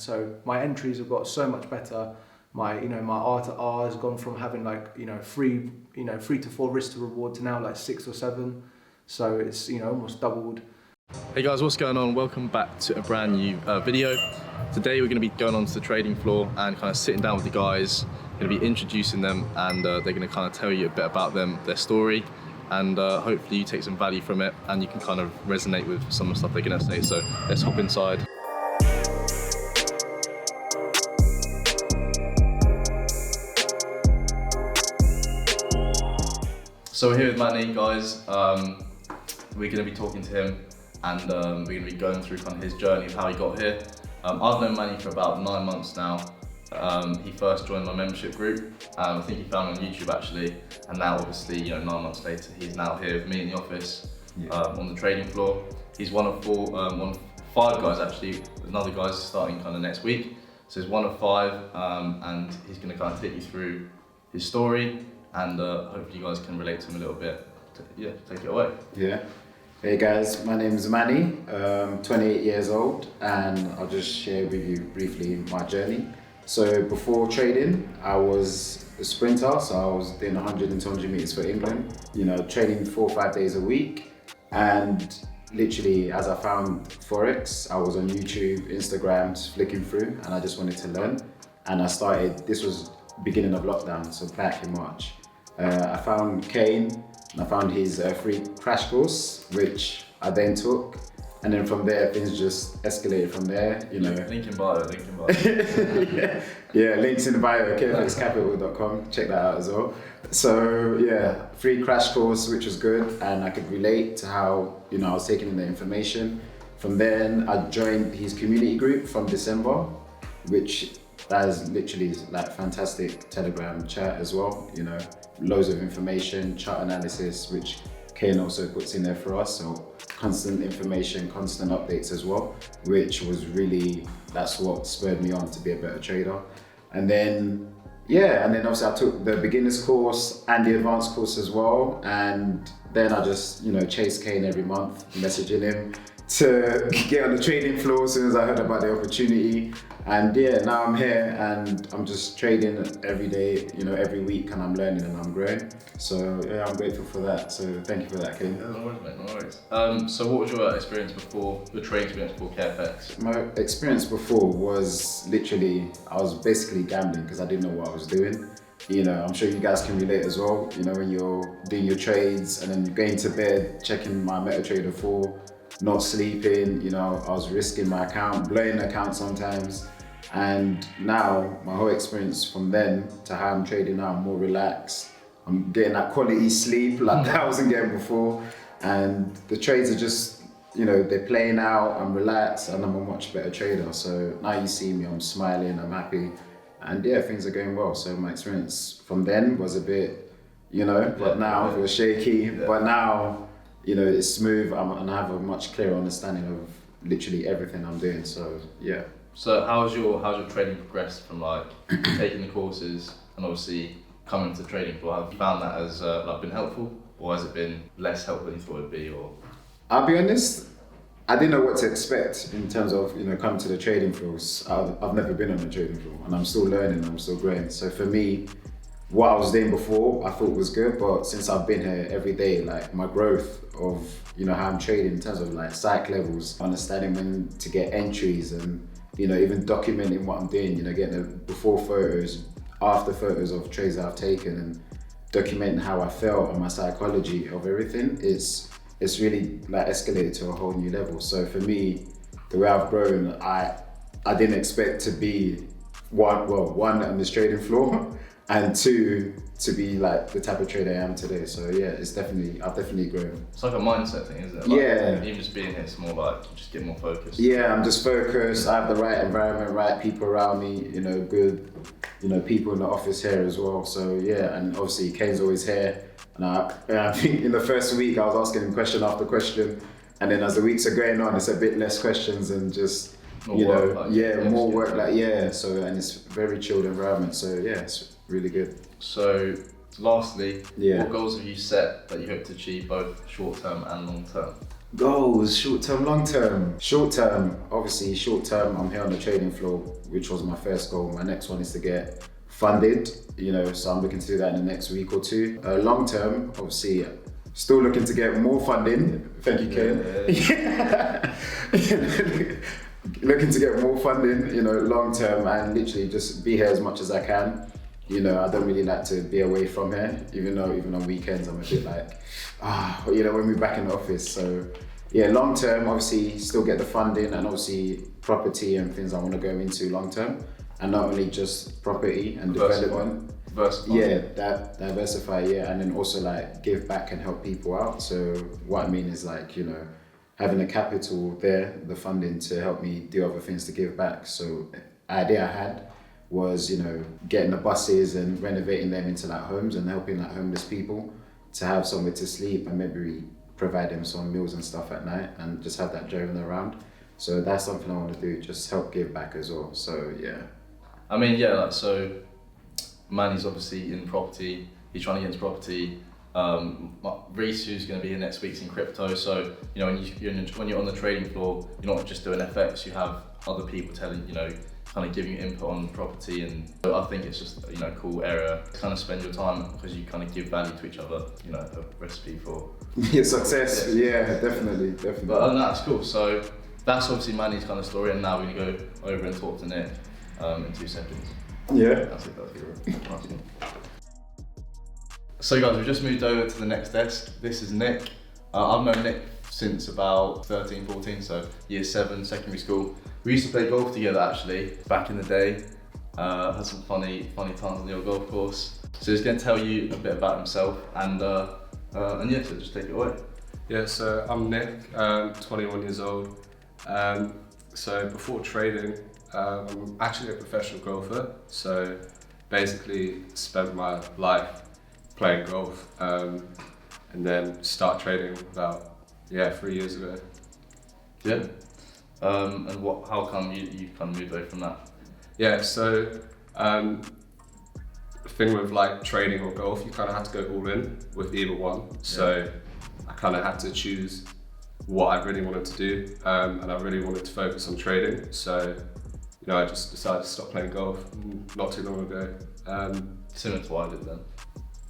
So my entries have got so much better. My my R to R has gone from having like 3 to 4 risk to reward to now like 6 or 7. So it's almost doubled. Hey guys, what's going on? Welcome back to a brand new video. Today we're going to be going onto the trading floor and kind of sitting down with the guys. Going to be introducing them, and they're going to kind of tell you a bit about them, their story, and hopefully you take some value from it and you can kind of resonate with some of the stuff they're going to say. So let's hop inside. So we're here with Manny, guys. We're going to be talking to him, and we're going to be going through kind of his journey of how he got here. I've known Manny for about 9 months now. He first joined my membership group. I think he found me on YouTube actually, and now obviously 9 months later he's now here with me in the office on the trading floor. He's one of 5 guys actually. Another guy's starting kind of next week, so he's one of 5, and he's going to kind of take you through his story, and hopefully you guys can relate to him a little bit. Take it away. Yeah. Hey guys, my name is Manny. 28 years old, and I'll just share with you briefly my journey. So before trading, I was a sprinter, so I was doing 100 and 200 meters for England, training 4 or 5 days a week. And literally, as I found Forex, I was on YouTube, Instagram, just flicking through, and I just wanted to learn. And I started, this was beginning of lockdown, so back in March. I found Kane, and I found his free crash course, which I then took. And then from there, things just escalated from there, Link in bio. yeah, links in the bio, KFXcapital.com, check that out as well. So yeah, free crash course, which was good, and I could relate to how, I was taking in the information. From then, I joined his community group from December, which that is literally like fantastic Telegram chat as well, loads of information, chart analysis, which Kane also puts in there for us, so constant information, constant updates as well, which was really, that's what spurred me on to be a better trader. And then obviously I took the beginners course and the advanced course as well, and then I just chased Kane every month, messaging him to get on the trading floor as soon as I heard about the opportunity. And now I'm here and I'm just trading every day, every week, and I'm learning and I'm growing. So yeah, I'm grateful for that. So thank you for that, Kane. Yeah, no worries, mate, no worries. So what was your experience before, your trading experience before KFX? My experience before was literally, I was basically gambling because I didn't know what I was doing. I'm sure you guys can relate as well. When you're doing your trades and then you're going to bed, checking my MetaTrader 4, not sleeping, I was risking my account, blowing the account sometimes. And now my whole experience from then to how I'm trading now, I'm more relaxed. I'm getting that quality sleep like I wasn't getting before. And the trades are just, they're playing out, I'm relaxed, and I'm a much better trader. So now you see me, I'm smiling, I'm happy. And things are going well. So my experience from then was a bit, but now it was shaky. But now, it's smooth, and I have a much clearer understanding of literally everything I'm doing. So yeah. So how's your trading progressed from like taking the courses and obviously coming to trading floor? Have you found that as been helpful, or has it been less helpful than you thought it'd be? Or I'll be honest, I didn't know what to expect in terms of coming to the trading floors. I've never been on a trading floor, and I'm still learning, I'm still growing. So for me, what I was doing before I thought was good, but since I've been here every day, like my growth of how I'm trading in terms of like psych levels, understanding when to get entries, and even documenting what I'm doing, getting the before photos, after photos of trades that I've taken, and documenting how I felt and my psychology of everything, it's really like escalated to a whole new level. So for me, the way I've grown, I didn't expect to be one on this trading floor, and 2 to be like the type of trader I am today. So yeah, I've definitely grown. It's like a mindset thing, isn't it? Yeah. Even just being here, it's more like you just get more focused. Yeah, I'm just focused. I have the right environment, right people around me. Good, people in the office here as well. So yeah, and obviously Kane's always here. And I think in the first week I was asking him question after question, and then as the weeks are going on, it's a bit less questions and just more work. So, and it's very chilled environment. So yeah, it's really good. So lastly, what goals have you set that you hope to achieve both short term and long term? Goals, short term, long term. Short term, obviously, short term, I'm here on the trading floor, which was my first goal. My next one is to get funded, so I'm looking to do that in the next week or two. Long term, obviously, still looking to get more funding. Thank you, Ken. Yeah. Looking to get more funding, long term, and literally just be here as much as I can. I don't really like to be away from here, even on weekends I'm a bit like, when we're back in the office. So yeah, long term, obviously still get the funding, and obviously property and things I want to go into long term, and not only just property and development. Diversify. Yeah, that diversify, yeah, and then also like give back and help people out. So what I mean is like, having the capital there, the funding to help me do other things to give back. So idea I had was, getting the buses and renovating them into like homes and helping like homeless people to have somewhere to sleep, and maybe provide them some meals and stuff at night, and just have that driven around. So that's something I want to do, just help give back as well. So yeah. I mean, yeah, so Manny's obviously in property, he's trying to get into property. Reese, who's going to be here next week's in crypto. So when you're on the trading floor, you're not just doing FX. You have other people telling kind of giving you input on property, and so I think it's just a cool area to kind of spend your time, because you kind of give value to each other. A recipe for success. Yeah, definitely. But that's cool. So that's obviously Manny's kind of story, and now we're going to go over and talk to Nick in 2 seconds. Yeah. That's it. So guys, we've just moved over to the next desk. This is Nick. I've known Nick since about 13, 14, so year 7, secondary school. We used to play golf together actually, back in the day. Had some funny times on the old golf course. So he's going to tell you a bit about himself, and yeah, so just take it away. Yeah, so I'm Nick, 21 years old. So before trading, I'm actually a professional golfer. So basically spent my life playing golf, and then start trading about 3 years ago. Yeah. And how come you kind of moved away from that? Yeah, so the thing with like trading or golf, you kind of have to go all in with either one. So I kind of had to choose what I really wanted to do, and I really wanted to focus on trading. So I just decided to stop playing golf not too long ago. Similar to what I did then.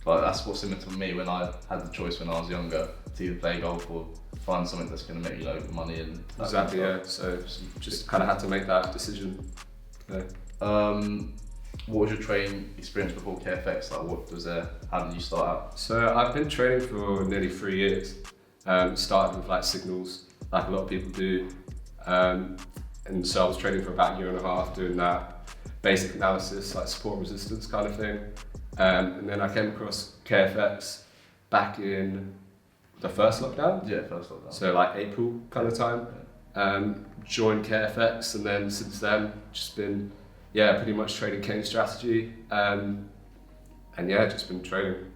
Like that's what's similar to me when I had the choice when I was younger to either play golf or find something that's going to make me money and exactly, yeah. So just kind of had to make that decision. Yeah. What was your trading experience before KFX? Like, what was there? How did you start out? So I've been trading for nearly 3 years. Started with like signals, like a lot of people do, and so I was trading for about 1.5 years, doing that basic analysis, like support and resistance kind of thing. And then I came across KFX back in the first lockdown. Yeah, first lockdown. So like April kind of time. Joined KFX, and then since then just been pretty much trading cane strategy, and just been trading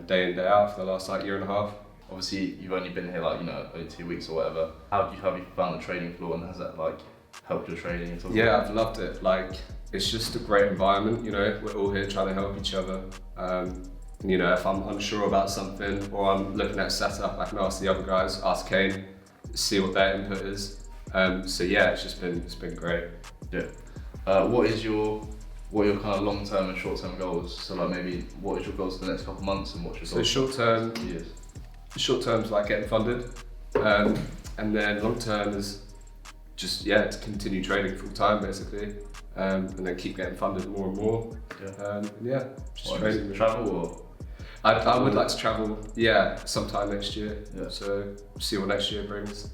day in day out for the last like 1.5 years. Obviously you've only been here like only 2 weeks or whatever. Have you found the trading floor, and has that like helped your trading at all? Yeah, I've loved it. Like it's just a great environment. We're all here trying to help each other. If I'm unsure about something or I'm looking at setup, I can ask the other guys, ask Kane, see what their input is. It's been great. Yeah. What are your kind of long-term and short-term goals? So like maybe what is your goals for the next couple of months, and what's your goals short-term? For years? Short-term's like getting funded, and then long-term is just to continue trading full-time basically, and then keep getting funded more and more. Trading. Travel or? I would like to travel, sometime next year. Yeah. So see what next year brings.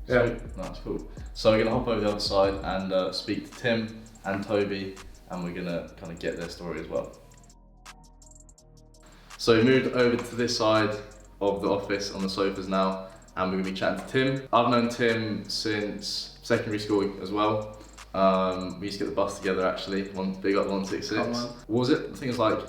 Yeah, that's cool. So we're gonna hop over the other side and speak to Tim and Toby, and we're gonna kind of get their story as well. So we moved over to this side of the office on the sofas now, and we're gonna be chatting to Tim. I've known Tim since secondary school as well. We used to get the bus together actually. Big up 166. What was it? I think it was like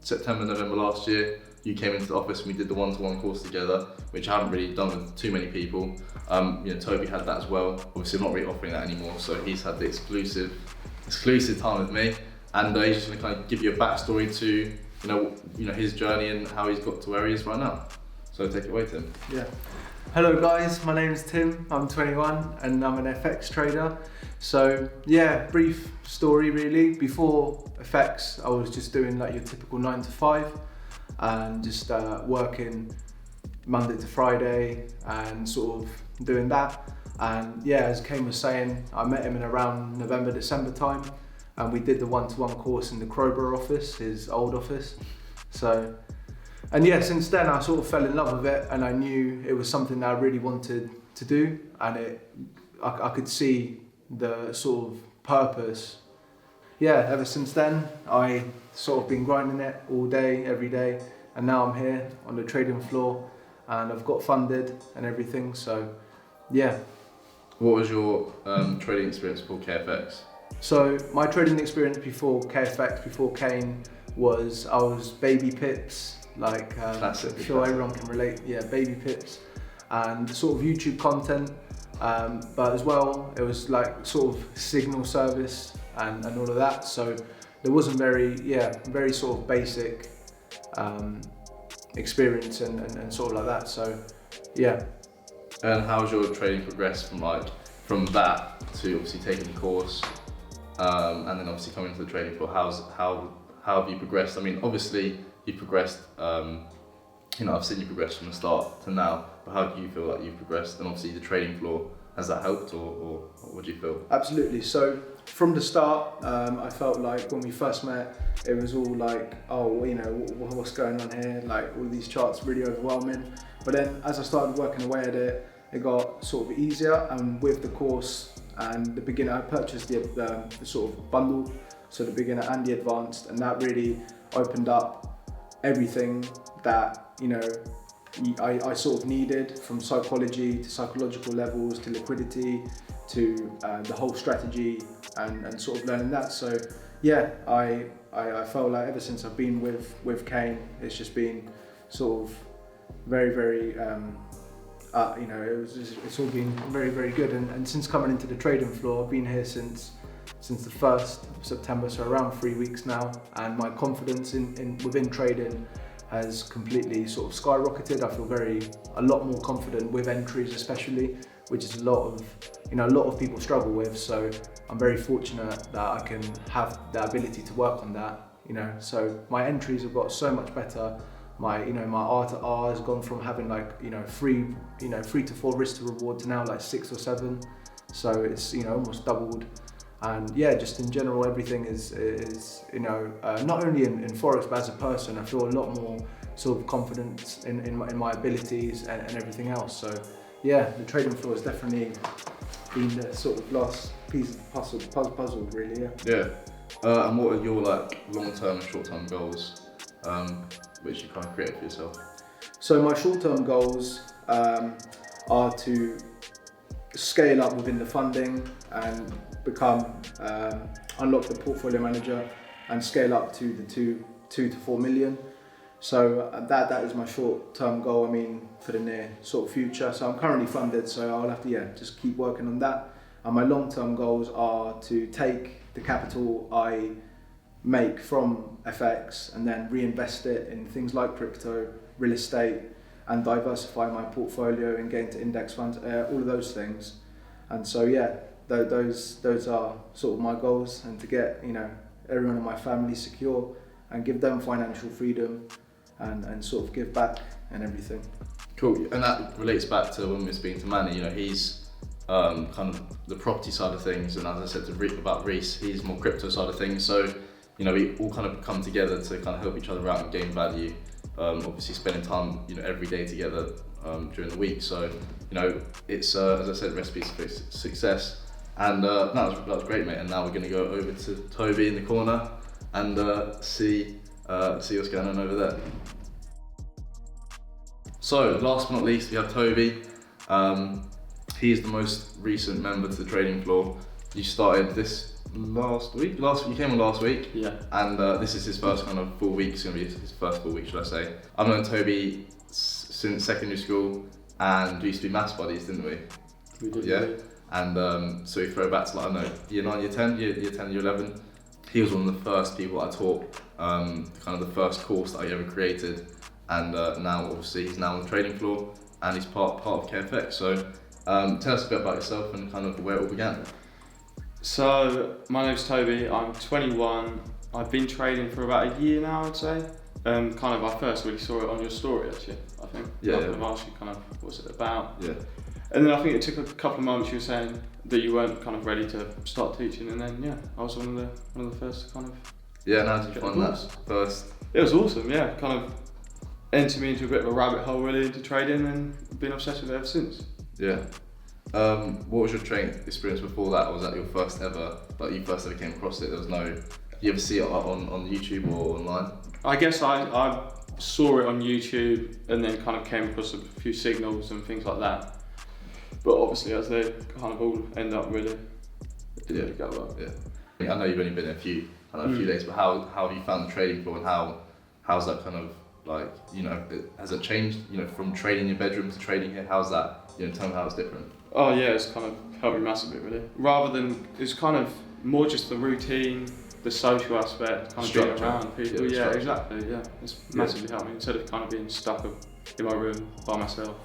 September, November last year. You came into the office and we did the one-to-one course together, which I haven't really done with too many people. Toby had that as well. Obviously, I'm not really offering that anymore, so he's had the exclusive time with me, and he's just going to kind of give you a backstory to his journey and how he's got to where he is right now. So take it away, Tim. Yeah. Hello guys, my name is Tim, I'm 21 and I'm an FX trader. So yeah, brief story really. Before FX I was just doing like your typical 9 to 5 and just working Monday to Friday and sort of doing that. And yeah, as Kane was saying, I met him in around November, December time and we did the one-to-one course in the Crowborough office, his old office. So, and yeah, since then I sort of fell in love with it and I knew it was something that I really wanted to do, and I could see the sort of purpose. Yeah, ever since then I sort of been grinding it all day, every day, and now I'm here on the trading floor and I've got funded and everything, so yeah. What was your trading experience before KFX? So my trading experience before KFX, before Kane, was I was baby pips, like Classic. I'm sure everyone can relate. Yeah, baby pips, and sort of YouTube content, but as well it was like sort of signal service and all of that. So there wasn't very sort of basic experience and sort of like that. So yeah. And how's your trading progressed from that to obviously taking the course, and then obviously coming to the trading floor? How have you progressed? I mean, obviously you progressed. I've seen you progress from the start to now. But how do you feel like you've progressed? And obviously the trading floor, has that helped, or what do you feel? Absolutely. So from the start, I felt like when we first met, it was all like, oh, you know, what's going on here? Like all these charts really overwhelming. But then as I started working away at it, it got sort of easier. And with the course and the beginner, I purchased the sort of bundle, so the beginner and the advanced, and that really opened up everything that, you know, I sort of needed, from psychology to psychological levels to liquidity to the whole strategy and sort of learning that. So yeah, I felt like ever since I've been with Kane, it's just been sort of very it's all been very, very good. And since coming into the trading floor, I've been here since the 1st of September, so around 3 weeks now, and my confidence within trading has completely sort of skyrocketed. I feel a lot more confident with entries especially, which is a lot of people struggle with. So I'm very fortunate that I can have the ability to work on that, you know. So my entries have got so much better. My R to R has gone from having like, you know, 3 to 4 risk to reward to now like 6 or 7. So it's, you know, almost doubled. And yeah, just in general, everything is not only in Forex, but as a person, I feel a lot more sort of confidence in my abilities and everything else. So yeah, the trading floor has definitely been the sort of last piece of the puzzle really, yeah. Yeah. And what are your like long-term and short-term goals, which you kind of created for yourself? So my short-term goals are to scale up within the funding and unlock the portfolio manager and scale up to the 2 to 4 million. So that is my short-term goal, I mean, for the near sort of future. So I'm currently funded, so I'll have to just keep working on that. And my long-term goals are to take the capital I make from FX and then reinvest it in things like crypto, real estate, and diversify my portfolio and get into index funds, all of those things. And so yeah, those are sort of my goals, and to get, you know, everyone in my family secure and give them financial freedom and sort of give back and everything. Cool. And that relates back to when we were speaking to Manny. You know, he's kind of the property side of things, and as I said about Reese, he's more crypto side of things. So, you know, we all kind of come together to kind of help each other out and gain value. Obviously spending time, you know, every day together during the week. So, you know, it's as I said, recipes for success. And that was great, mate. And now we're going to go over to Toby in the corner and see what's going on over there. So, last but not least, we have Toby. He's the most recent member to the trading floor. You started this last week. You came on last week. Yeah. And this is his first kind of full week. It's going to be his first full week, should I say? I've known Toby since secondary school, and we used to be maths buddies, didn't we? We did. Yeah. And so we throw back to, like, I don't know, year 9, year 10, year 10, year 11. He was one of the first people I taught, kind of the first course that I ever created. And now, obviously, he's now on the trading floor. and he's part of KFX. So tell us a bit about yourself and kind of where it all began. So my name's Toby, I'm 21. I've been trading for about a year now, I'd say. I first really saw it on your story actually, I think. Yeah. I've asked you kind of what's it about. Yeah. And then I think it took a couple of months. You were saying that you weren't kind of ready to start teaching, and then I was one of the first to kind of. Yeah, and how did you find that first? It was awesome, yeah. Kind of entered me into a bit of a rabbit hole really into trading, and been obsessed with it ever since. Yeah. What was your trading experience before that? Was that your first ever? Like you first ever came across it? There was no. Did you ever see it on YouTube or online? I guess I saw it on YouTube and then kind of came across a few signals and things like that. But obviously, as they kind of all end up really, it didn't really go well. Yeah. I know you've only been there a few days, but how have you found the trading floor, and how's that kind of like, has it changed, from trading in your bedroom to trading here? How's that, tell me how it's different. Oh yeah, it's kind of helped me massively really. Rather than, it's kind of more just the routine, the social aspect, kind of being around people. Yeah, exactly, yeah. It's massively helped me instead of kind of being stuck in my room by myself.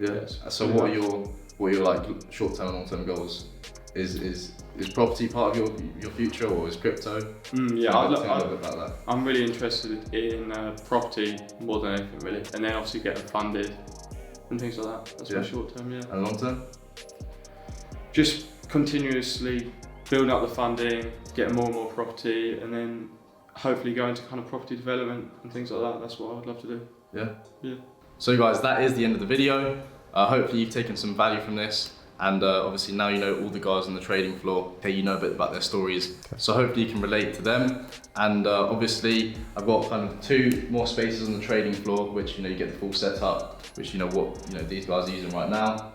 Yeah. So what are your like short-term and long-term goals? Is property part of your future, or is crypto? Tell me a bit about that. I'm really interested in property more than anything really, and then obviously getting funded and things like that. That's my short term, And long term? Just continuously building up the funding, getting more and more property, and then hopefully go into kind of property development and things like that. That's what I would love to do. Yeah. So guys, that is the end of the video. Hopefully you've taken some value from this. And obviously now you know all the guys on the trading floor. Okay, you know a bit about their stories, so hopefully you can relate to them. And obviously I've got kind of 2 more spaces on the trading floor, which you get the full setup, which these guys are using right now.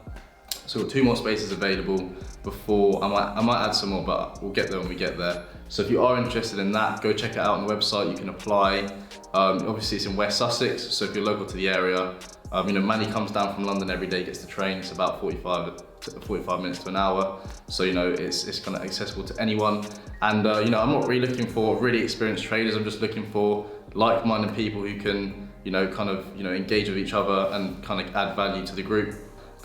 So we've got 2 more spaces available before I might add some more, but we'll get there when we get there. So if you are interested in that, go check it out on the website. You can apply. Obviously it's in West Sussex, so if you're local to the area, Manny comes down from London every day, gets the train. It's about 45 minutes to an hour, so it's kind of accessible to anyone. And I'm not really looking for really experienced traders. I'm just looking for like-minded people who can engage with each other and kind of add value to the group.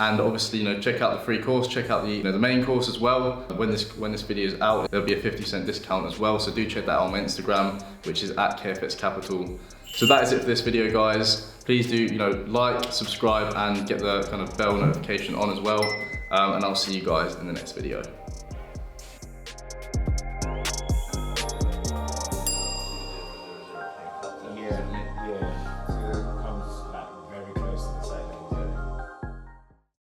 And obviously check out the free course, check out the the main course as well. When this video is out, there'll be a 50% discount as well, so do check that out on my Instagram, which is @KFX Capital. So that is it for this video, guys. Please do like, subscribe, and get the kind of bell notification on as well. And I'll see you guys in the next video.